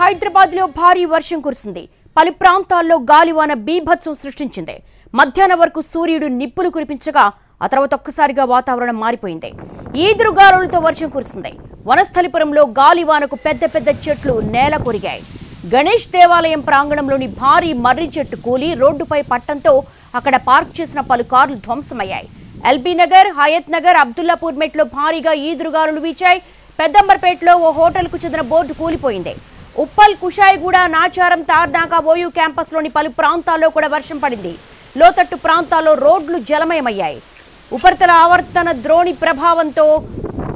హైదరాబాద్ లో భారీ వర్షం కురిసింది. పలు ప్రాంతాల్లో గాలివాన బీభత్సం సృష్టించింది. మధ్యాహ్నం వరకు సూర్యుడు నిప్పులు కురిపించగా ఆ తర్వాత ఒక్కసారిగా వాతావరణం మారిపోయింది. ఈదురుగాలులతో వర్షం కురిసింది. వనస్థలిపురంలో గాలివానకు పెద్ద పెద్ద చెట్లు నేల కొరిగాయి. గణేష్ దేవాలయం ప్రాంగణంలోని భారీ మర్రి చెట్టు కూలి రోడ్డుపై పట్టంతో అక్కడ పార్క్ చేసిన పలు కార్లు ధ్వంసమయ్యాయి. ఎల్బీ నగర్, హయత్ నగర్, అబ్దుల్లాపూర్ మెట్లో భారీగా ఈదురుగాలులు వీచాయి. పెద్దంబర్పేటలో ఓ హోటల్కు చెందిన బోర్డు కూలిపోయింది. ఉప్పల్, కుషాయిగూడ, నాచారం, తార్నాక, ఓయూ క్యాంపస్లోని పలు ప్రాంతాల్లో కూడా వర్షం పడింది. లోతట్టు ప్రాంతాల్లో రోడ్లు జలమయమయ్యాయి. ఉపరితల ఆవర్తన ద్రోణి ప్రభావంతో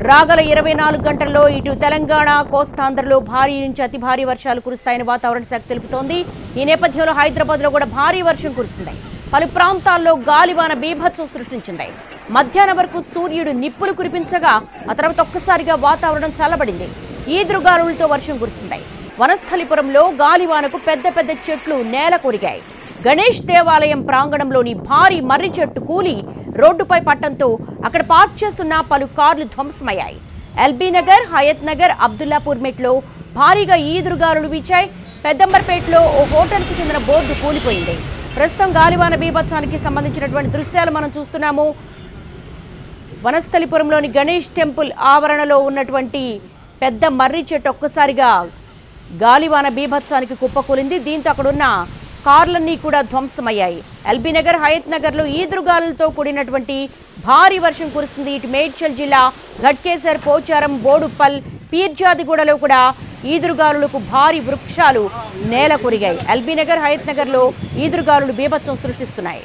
రాగల 24 గంటల్లో ఇటు తెలంగాణ, కోస్తాంధ్రలో భారీ నుంచి అతి భారీ వర్షాలు కురుస్తాయని వాతావరణ శాఖ తెలుపుతోంది. ఈ నేపథ్యంలో హైదరాబాద్లో కూడా భారీ వర్షం కురిసింది. పలు ప్రాంతాల్లో గాలివాన బీభత్సం సృష్టించింది. మధ్యాహ్నం వరకు సూర్యుడు నిప్పులు కురిపించగా ఆ తర్వాత ఒక్కసారిగా వాతావరణం చల్లబడింది. ఈదురుగాలులతో వర్షం కురిసింది. వనస్థలిపురంలో గాలివానకు పెద్ద పెద్ద చెట్లు నేల కొరిగాయి. గణేష్ దేవాలయం ప్రాంగణంలోని భారీ మర్రి చెట్టు కూలి రోడ్డుపై పట్టంతో అక్కడ పార్క్ చేస్తున్న పలు కార్లు ధ్వంసమయ్యాయి. ఎల్బీ నగర్, హయత్ నగర్, అబ్దుల్లాపూర్ మెట్లో భారీగా ఈదురుగాలులు వీచాయి. పెద్దంబర్పేటలో ఓ హోటల్కు చెందిన బోర్డు కూలిపోయింది. ప్రస్తుతం గాలివాన బీభత్సానికి సంబంధించినటువంటి దృశ్యాలు మనం చూస్తున్నాము. వనస్థలిపురంలోని గణేష్ టెంపుల్ ఆవరణలో ఉన్నటువంటి పెద్ద మర్రి చెట్టు ఒక్కసారిగా గాలివాన బీభత్సానికి కుప్పకూలింది. దీంతో అక్కడున్న కార్లన్నీ కూడా ధ్వంసమయ్యాయి. ఎల్బీ నగర్, హయత్ నగర్లో ఈదురుగాలులతో కూడినటువంటి భారీ వర్షం కురిసింది. ఇటు మేడ్చల్ జిల్లా ఘట్కేసర్, పోచారం, బోడుప్పల్, పీర్జాదిగూడలో కూడా ఈదురుగాలులకు భారీ వృక్షాలు నేల కొరిగాయి. ఎల్బీ నగర్, హయత్ నగర్లో ఈదురుగాలులు బీభత్సం సృష్టిస్తున్నాయి.